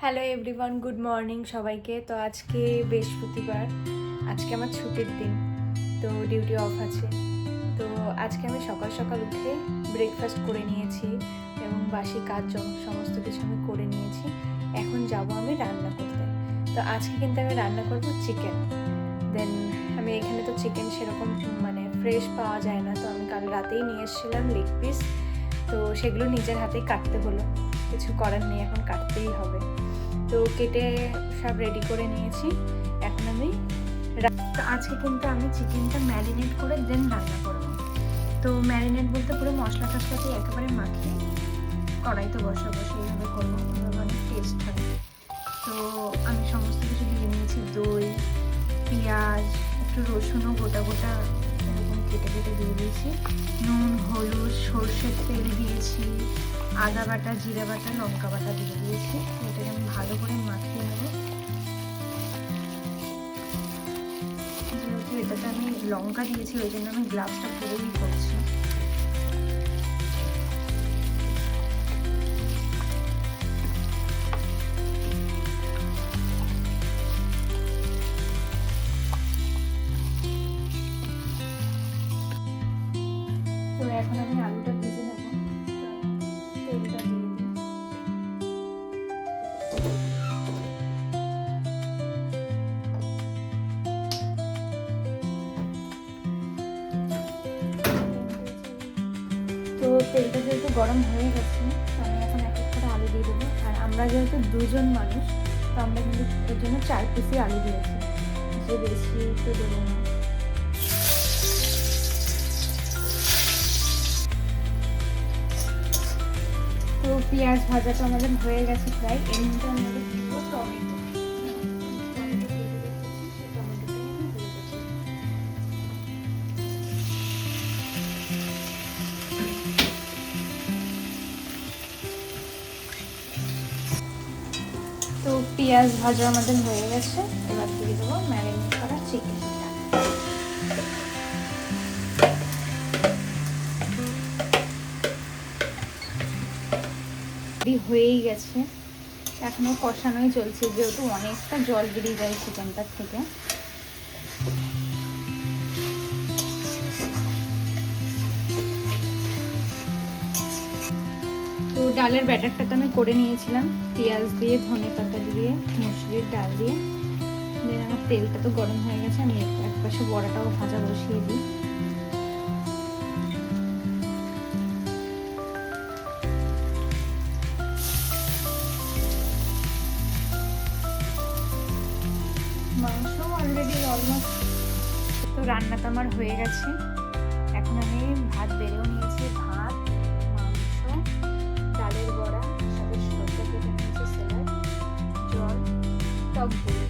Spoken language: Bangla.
হ্যালো এভরিওয়ান, গুড মর্নিং সবাইকে। তো আজকে বৃহস্পতিবার, আজকে আমার ছুটির দিন, তো ডিউটি অফ আছে। তো আজকে আমি সকাল সকাল উঠে ব্রেকফাস্ট করে নিয়েছি এবং বাসি কাজ সমস্ত কিছু আমি করে নিয়েছি। এখন যাব আমি রান্না করতে। তো আজকে কিন্তু আমি রান্না করব চিকেন। দেন আমি এখানে তো চিকেন সেরকম ফ্রেশ পাওয়া যায় না, তো আমি কাল রাতেই নিয়ে এসেছিলাম লেগ পিস। তো সেগুলো নিজের হাতেই কাটতে হলো, কিছু করার নেই, এখন কাটতেই হবে। তো কেটে সব রেডি করে নিয়েছি। এখন আমি আজকে কিন্তু আমি চিকেনটা ম্যারিনেট করে দেন রান্না করব। তো ম্যারিনেট বলতে পুরো মশলা টশলা দিয়ে একেবারে মাখিয়ে কড়াইতে বসাবো, এইভাবে করবো, অনেক টেস্ট হবে। তো আমি সমস্ত কিছু দিয়ে নিয়েছি, দই, পেঁয়াজ, একটু রসুনও গোটা গোটা এরকম কেটে কেটে দিয়ে দিয়েছি, নুন, হলুদ, সর্ষের তেল দিয়েছি, আদা বাটা, জিরা বাটা, লঙ্কা বাটা দিয়ে দিয়েছি। এটাকে আমি ভালো করে মাখিয়ে নেব। যেহেতু এটাতে আমি লঙ্কা দিয়েছি, ওই জন্য আমি গ্লাভসটা পুরোই করছি। তো এখন আমি আলুটা ভেজে নেব। তেলটা দিয়ে দিই। তো তেলটা যেহেতু গরম হয়ে গেছে, আমি এখন এক এক করে আলু দিয়ে দেবো। আর আমরা যেহেতু দুজন মানুষ, তো আমরা কিন্তু এর জন্য 4 পিসই আলু দিয়েছি, যে বেশি একটু দেবো না। তো পেঁয়াজ ভাজাটা আমাদের হয়ে গেছে প্রায়। এর মধ্যে আমাদের দিব টমেটো। তো পেঁয়াজ ভাজা আমাদের হয়ে গেছে, এবার দিয়ে দেবো ম্যারিনেট করা চিকেনটা। হয়েই গেছে, এখনো কষানোই চলছে, যেহেতু অনেকটা জল বেরিয়ে যায় চিকেনটার থেকে। তো ডালের ব্যাটারটা তো আমি করে নিয়েছিলাম, পেঁয়াজ দিয়ে, ধনে পাতা দিয়ে, মুসুরির ডাল দিয়ে। দেন আমার তেলটা তো গরম হয়ে গেছে, আমি এক পাশে বড়াটাও ভাজা বসিয়ে দিই। মাংস অলরেডি অলমোস্ট, তো রান্নাটা আমার হয়ে গেছে। এখন আমি ভাত বেড়েও নিয়েছি, ভাত, মাংস, ডালের বড়া, সাথে সরষে কেটে নিয়েছি, স্যালাড, জল, টক দই।